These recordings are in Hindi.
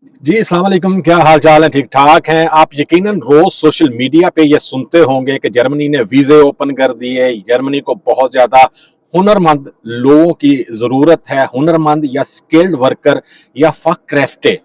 जी, अस्सलाम वालेकुम। क्या हाल चाल है? ठीक ठाक हैं। आप यकीनन रोज सोशल मीडिया पे ये सुनते होंगे कि जर्मनी ने वीजे ओपन कर दिए। जर्मनी को बहुत ज्यादा हुनरमंद लोगों की जरूरत है। हुनरमंद या स्किल्ड वर्कर या फक्रेफ्टे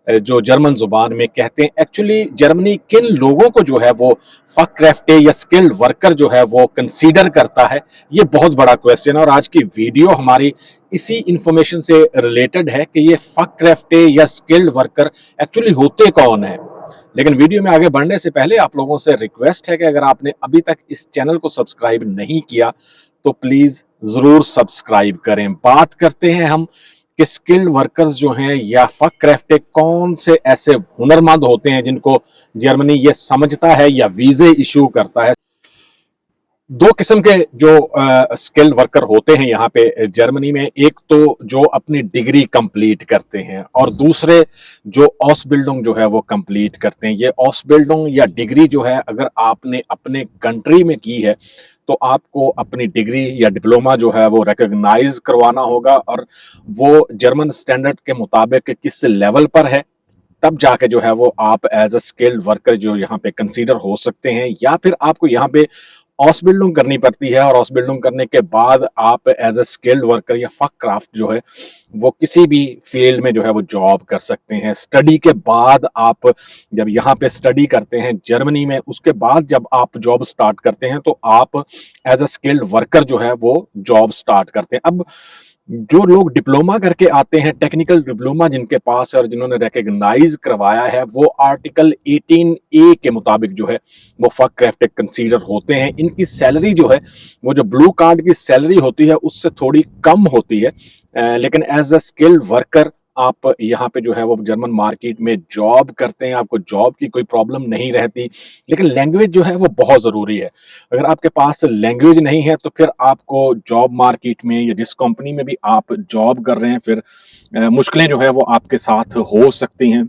जो जर्मन जुबान में कहते हैं। एक्चुअली जर्मनी किन लोगों को जो है वो फक्रेफ्टे या स्किल्ड वर्कर जो है वो कंसीडर करता है, ये बहुत बड़ा क्वेश्चन है। और आज की वीडियो हमारी इसी इंफॉर्मेशन से रिलेटेड है कि ये फक्रेफ्टे या स्किल्ड वर्कर एक्चुअली होते कौन है। लेकिन वीडियो में आगे बढ़ने से पहले आप लोगों से रिक्वेस्ट है कि अगर आपने अभी तक इस चैनल को सब्सक्राइब नहीं किया तो प्लीज जरूर सब्सक्राइब करें। बात करते हैं हम कि स्किल्ड वर्कर्स जो हैं या फक्रेफ्टे कौन से ऐसे हुनरमंद होते हैं जिनको जर्मनी ये समझता है या वीजे इशू करता है। दो किस्म के जो स्किल्ड वर्कर होते हैं यहाँ पे जर्मनी में, एक तो जो अपनी डिग्री कंप्लीट करते हैं और दूसरे जो ऑसबिल्डिंग जो है वो कंप्लीट करते हैं। ये ऑसबिल्डिंग या डिग्री जो है अगर आपने अपने कंट्री में की है तो आपको अपनी डिग्री या डिप्लोमा जो है वो रिकॉग्नाइज करवाना होगा और वो जर्मन स्टैंडर्ड के मुताबिक किस लेवल पर है, तब जाके जो है वो आप एज अ स्किल्ड वर्कर जो यहाँ पे कंसीडर हो सकते हैं। या फिर आपको यहाँ पे ऑस बिल्डिंग करनी पड़ती है और ऑस बिल्डिंग करने के बाद आप एज अ स्किल्ड वर्कर या फक क्राफ्ट जो है वो किसी भी फील्ड में जो है वो जॉब कर सकते हैं। स्टडी के बाद आप जब यहाँ पे स्टडी करते हैं जर्मनी में, उसके बाद जब आप जॉब स्टार्ट करते हैं तो आप एज अ स्किल्ड वर्कर जो है वो जॉब स्टार्ट करते हैं। अब जो लोग डिप्लोमा करके आते हैं, टेक्निकल डिप्लोमा जिनके पास है और जिन्होंने रिकॉग्नाइज करवाया है, वो आर्टिकल 18A के मुताबिक जो है वो फक क्राफ्ट कंसीडर होते हैं। इनकी सैलरी जो है वो जो ब्लू कार्ड की सैलरी होती है उससे थोड़ी कम होती है, लेकिन एज अ स्किल्ड वर्कर आप यहाँ पे जो है वो जर्मन मार्केट में जॉब करते हैं, आपको जॉब की कोई प्रॉब्लम नहीं रहती। लेकिन लैंग्वेज जो है वो बहुत ज़रूरी है। अगर आपके पास लैंग्वेज नहीं है तो फिर आपको जॉब मार्केट में या जिस कंपनी में भी आप जॉब कर रहे हैं, फिर मुश्किलें जो है वो आपके साथ हो सकती हैं।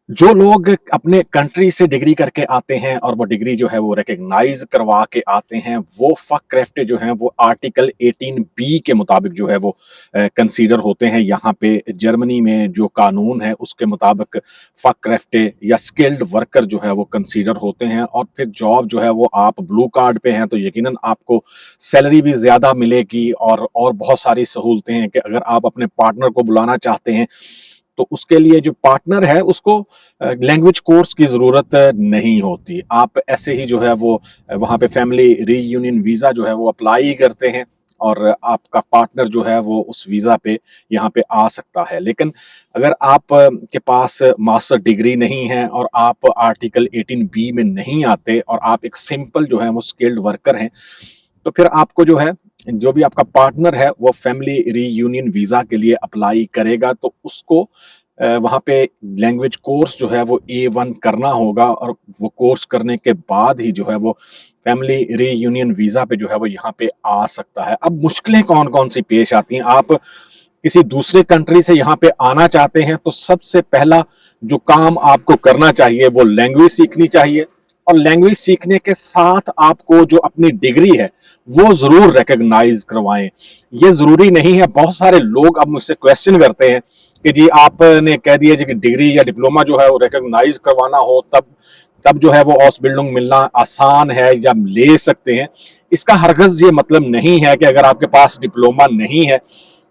जो लोग अपने कंट्री से डिग्री करके आते हैं और वो डिग्री जो है वो रिकॉग्नाइज करवा के आते हैं, वो फक क्राफ्टे जो हैं वो आर्टिकल 18B के मुताबिक जो है वो कंसीडर होते हैं। यहाँ पे जर्मनी में जो कानून है उसके मुताबिक फक क्राफ्टे या स्किल्ड वर्कर जो है वो कंसीडर होते हैं। और फिर जॉब जो है वो आप ब्लू कार्ड पे हैं तो यकीनन आपको सैलरी भी ज़्यादा मिलेगी और बहुत सारी सहूलतें हैं कि अगर आप अपने पार्टनर को बुलाना चाहते हैं तो उसके लिए जो पार्टनर है उसको लैंग्वेज कोर्स की ज़रूरत नहीं होती। आप ऐसे ही जो है वो वहाँ पे फैमिली रीयूनियन वीज़ा जो है वो अप्लाई करते हैं और आपका पार्टनर जो है वो उस वीज़ा पे यहाँ पे आ सकता है। लेकिन अगर आप के पास मास्टर डिग्री नहीं है और आप आर्टिकल 18B में नहीं आते और आप एक सिंपल जो है वो स्किल्ड वर्कर हैं, तो फिर आपको जो है जो भी आपका पार्टनर है वो फैमिली रीयूनियन वीजा के लिए अप्लाई करेगा तो उसको वहाँ पे लैंग्वेज कोर्स जो है वो A1 करना होगा और वो कोर्स करने के बाद ही जो है वो फैमिली रीयूनियन वीजा पे जो है वो यहाँ पे आ सकता है। अब मुश्किलें कौन कौन सी पेश आती हैं, आप किसी दूसरे कंट्री से यहाँ पे आना चाहते हैं तो सबसे पहला जो काम आपको करना चाहिए वो लैंग्वेज सीखनी चाहिए। और लैंग्वेज सीखने के साथ आपको जो अपनी डिग्री है वो जरूर रिकॉग्नाइज करवाएं। ये जरूरी नहीं है, बहुत सारे लोग अब मुझसे क्वेश्चन करते हैं कि जी आपने कह दिया जी कि डिग्री या डिप्लोमा जो है वो रिकॉग्नाइज करवाना हो तब तब जो है वो ऑस बिल्डिंग मिलना आसान है या ले सकते हैं। इसका हरगज ये मतलब नहीं है कि अगर आपके पास डिप्लोमा नहीं है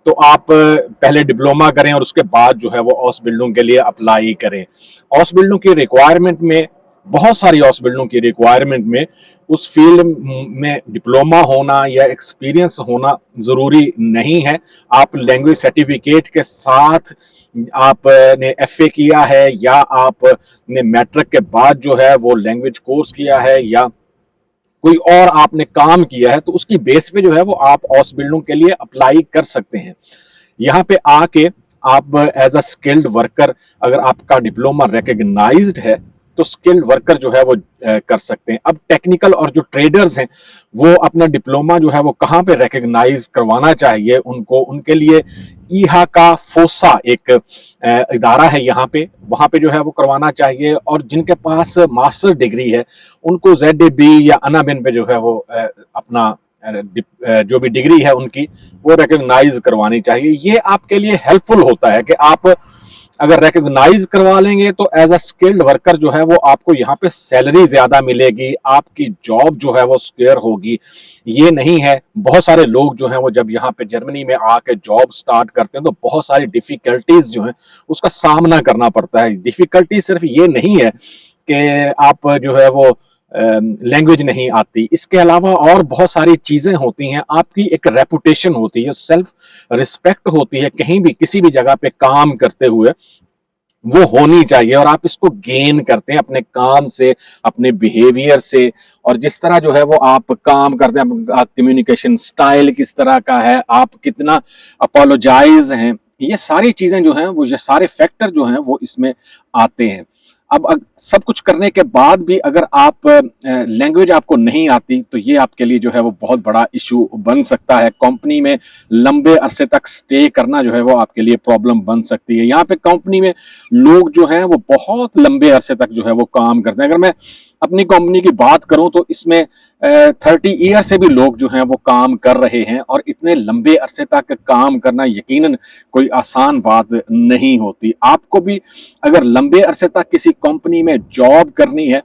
तो आप पहले डिप्लोमा करें और उसके बाद जो है वो ऑस बिल्डिंग के लिए अप्लाई करें। ऑस बिल्डिंग की रिक्वायरमेंट में बहुत सारी ऑस बिल्डिंग की रिक्वायरमेंट में उस फील्ड में डिप्लोमा होना या एक्सपीरियंस होना जरूरी नहीं है। आप लैंग्वेज सर्टिफिकेट के साथ आपने एफए किया है या आपने मैट्रिक के बाद जो है वो लैंग्वेज कोर्स किया है या कोई और आपने काम किया है तो उसकी बेस पे जो है वो आप ऑस बिल्डिंग के लिए अप्लाई कर सकते हैं। यहाँ पे आके आप एज अ स्किल्ड वर्कर अगर आपका डिप्लोमा रिकॉग्नाइज्ड है तो स्किल्ड वर्कर जो है वो कर सकते हैं। अब टेक्निकल और जो ट्रेडर्स हैं वो अपना डिप्लोमा जो है वो कहाँ पे रिकॉग्नाइज करवाना चाहिए, उनको उनके लिए ईहा का फोसा एक इदारा है यहाँ पे, वहाँ पे जो है वो करवाना चाहिए। और जिनके पास मास्टर डिग्री है उनको ZDB या अनाबिन पे जो है वो अपना जो भी डिग्री है उनकी वो रिकॉग्नाइज करवानी चाहिए। ये आपके लिए हेल्पफुल होता है कि आप अगर रिकॉग्नाइज करवा लेंगे तो एज अ स्किल्ड वर्कर जो है वो आपको यहाँ पे सैलरी ज्यादा मिलेगी, आपकी जॉब जो है वो सिक्योर होगी। ये नहीं है, बहुत सारे लोग जो हैं वो जब यहाँ पे जर्मनी में आके जॉब स्टार्ट करते हैं तो बहुत सारी डिफिकल्टीज जो है उसका सामना करना पड़ता है। डिफिकल्टी सिर्फ ये नहीं है कि आप जो है वो लैंग्वेज नहीं आती, इसके अलावा और बहुत सारी चीजें होती हैं। आपकी एक रेपुटेशन होती है, सेल्फ रिस्पेक्ट होती है, कहीं भी किसी भी जगह पे काम करते हुए वो होनी चाहिए, और आप इसको गेन करते हैं अपने काम से, अपने बिहेवियर से, और जिस तरह जो है वो आप काम करते हैं, कम्युनिकेशन स्टाइल किस तरह का है, आप कितना अपोलोजाइज हैं, ये सारी चीजें जो हैं वो, ये सारे फैक्टर जो हैं वो इसमें आते हैं। अब सब कुछ करने के बाद भी अगर आप लैंग्वेज आपको नहीं आती तो ये आपके लिए जो है वो बहुत बड़ा इशू बन सकता है। कंपनी में लंबे अरसे तक स्टे करना जो है वो आपके लिए प्रॉब्लम बन सकती है। यहाँ पे कंपनी में लोग जो हैं वो बहुत लंबे अरसे तक जो है वो काम करते हैं। अगर मैं अपनी कंपनी की बात करूं तो इसमें 30 ईयर से भी लोग जो हैं वो काम कर रहे हैं, और इतने लंबे अरसे तक काम करना यकीनन कोई आसान बात नहीं होती। आपको भी अगर लंबे अरसे तक किसी कंपनी में जॉब करनी है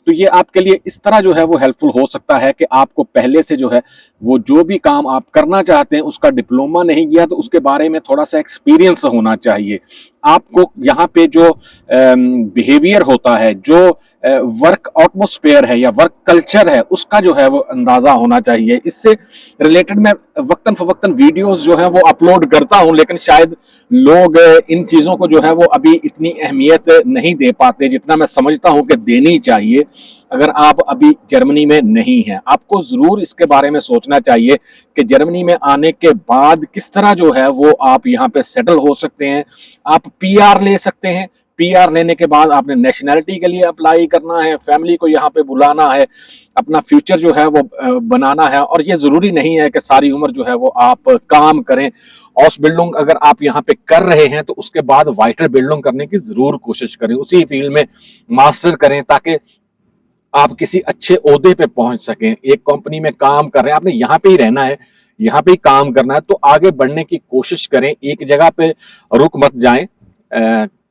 तो ये आपके लिए इस तरह जो है वो हेल्पफुल हो सकता है कि आपको पहले से जो है वो जो भी काम आप करना चाहते हैं उसका डिप्लोमा नहीं किया तो उसके बारे में थोड़ा सा एक्सपीरियंस होना चाहिए। आपको यहाँ पे जो बिहेवियर होता है, जो वर्क एटमॉस्फेयर है या वर्क कल्चर है, उसका जो है वो अंदाजा होना चाहिए। इससे रिलेटेड मैं वक्तन फवक्तन वीडियोस जो है वो अपलोड करता हूं, लेकिन शायद लोग इन चीजों को जो है वो अभी इतनी अहमियत नहीं दे पाते जितना मैं समझता हूं कि देनी चाहिए। अगर आप अभी जर्मनी में नहीं हैं, आपको जरूर इसके बारे में सोचना चाहिए कि जर्मनी में आने के बाद किस तरह जो है वो आप यहाँ पे सेटल हो सकते हैं। आप पीआर ले सकते हैं, पीआर लेने के बाद आपने नेशनैलिटी के लिए अप्लाई करना है, फैमिली को यहाँ पे बुलाना है, अपना फ्यूचर जो है वो बनाना है, और ये जरूरी नहीं है कि सारी उम्र जो है वो आप काम करें। ऑसबिल्डिंग अगर आप यहाँ पे कर रहे हैं तो उसके बाद वाइटर बिल्डिंग करने की जरूर कोशिश करें, उसी फील्ड में मास्टर करें ताकि आप किसी अच्छे ओहदे पे पहुंच सकें। एक कंपनी में काम कर रहे हैं, आपने यहाँ पे ही रहना है, यहाँ पे ही काम करना है, तो आगे बढ़ने की कोशिश करें, एक जगह पे रुक मत जाएं।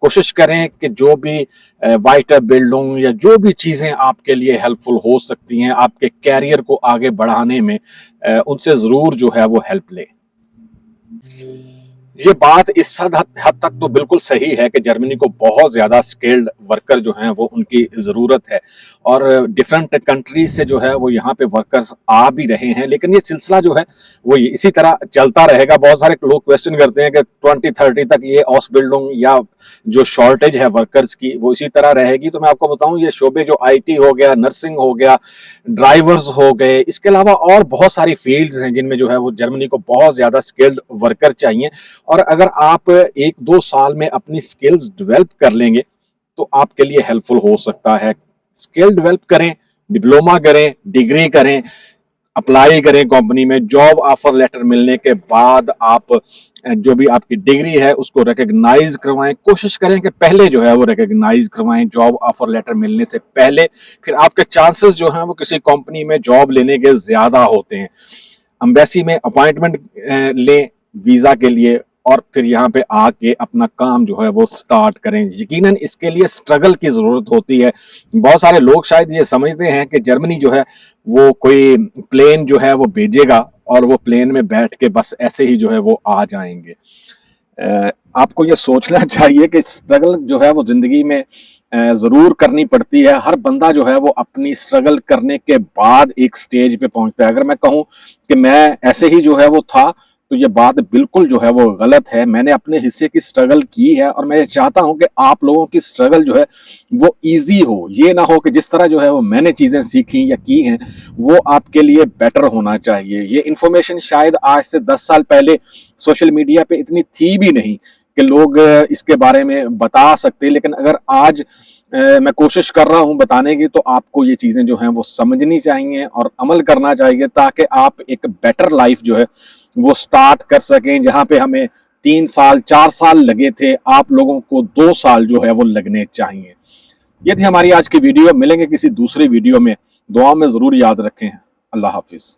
कोशिश करें कि जो भी वाइटर बिल्डिंग या जो भी चीजें आपके लिए हेल्पफुल हो सकती हैं आपके कैरियर को आगे बढ़ाने में, उनसे जरूर जो है वो हेल्प लें। ये बात इस हद तक तो बिल्कुल सही है कि जर्मनी को बहुत ज्यादा स्किल्ड वर्कर जो हैं वो उनकी जरूरत है, और डिफरेंट कंट्रीज से जो है वो यहाँ पे वर्कर्स आ भी रहे हैं, लेकिन ये सिलसिला जो है वो इसी तरह चलता रहेगा। बहुत सारे लोग क्वेश्चन करते हैं कि 2030 तक ये ऑसबिल्डिंग या जो शॉर्टेज है वर्कर्स की वो इसी तरह रहेगी। तो मैं आपको बताऊं, ये शोबे जो IT हो गया, नर्सिंग हो गया, ड्राइवर्स हो गए, इसके अलावा और बहुत सारी फील्ड्स हैं जिनमें जो है वो जर्मनी को बहुत ज्यादा स्किल्ड वर्कर चाहिए। और अगर आप 1-2 साल में अपनी स्किल्स डेवलप कर लेंगे तो आपके लिए हेल्पफुल हो सकता है। स्किल डेवलप करें, डिप्लोमा करें, डिग्री करें, अप्लाई करें कंपनी में, जॉब ऑफर लेटर मिलने के बाद आप जो भी आपकी डिग्री है उसको रिकॉग्नाइज करवाएं। कोशिश करें कि पहले जो है वो रिकॉग्नाइज करवाएं जॉब ऑफर लेटर मिलने से पहले, फिर आपके चांसेस जो हैं वो किसी कंपनी में जॉब लेने के ज्यादा होते हैं। एम्बेसी में अपॉइंटमेंट लें वीजा के लिए, और फिर यहाँ पे आके अपना काम जो है वो स्टार्ट करें। यकीनन इसके लिए स्ट्रगल की जरूरत होती है। बहुत सारे लोग शायद ये समझते हैं कि जर्मनी जो है वो कोई प्लेन जो है वो भेजेगा और वो प्लेन में बैठ के बस ऐसे ही जो है वो आ जाएंगे। आपको ये सोचना चाहिए कि स्ट्रगल जो है वो जिंदगी में जरूर करनी पड़ती है। हर बंदा जो है वो अपनी स्ट्रगल करने के बाद एक स्टेज पे पहुंचता है। अगर मैं कहूं कि मैं ऐसे ही जो है वो था तो ये बात बिल्कुल जो है वो गलत है। मैंने अपने हिस्से की स्ट्रगल की है और मैं चाहता हूं कि आप लोगों की स्ट्रगल जो है वो इजी हो। ये ना हो कि जिस तरह जो है वो मैंने चीजें सीखी या की हैं वो आपके लिए बेटर होना चाहिए। ये इंफॉर्मेशन शायद आज से 10 साल पहले सोशल मीडिया पे इतनी थी भी नहीं कि लोग इसके बारे में बता सकते, लेकिन अगर आज मैं कोशिश कर रहा हूं बताने की तो आपको ये चीजें जो हैं वो समझनी चाहिए और अमल करना चाहिए ताकि आप एक बेटर लाइफ जो है वो स्टार्ट कर सकें। जहां पे हमें 3 साल 4 साल लगे थे, आप लोगों को 2 साल जो है वो लगने चाहिए। ये थी हमारी आज की वीडियो। मिलेंगे किसी दूसरी वीडियो में। दुआ में जरूर याद रखें। अल्लाह हाफिज।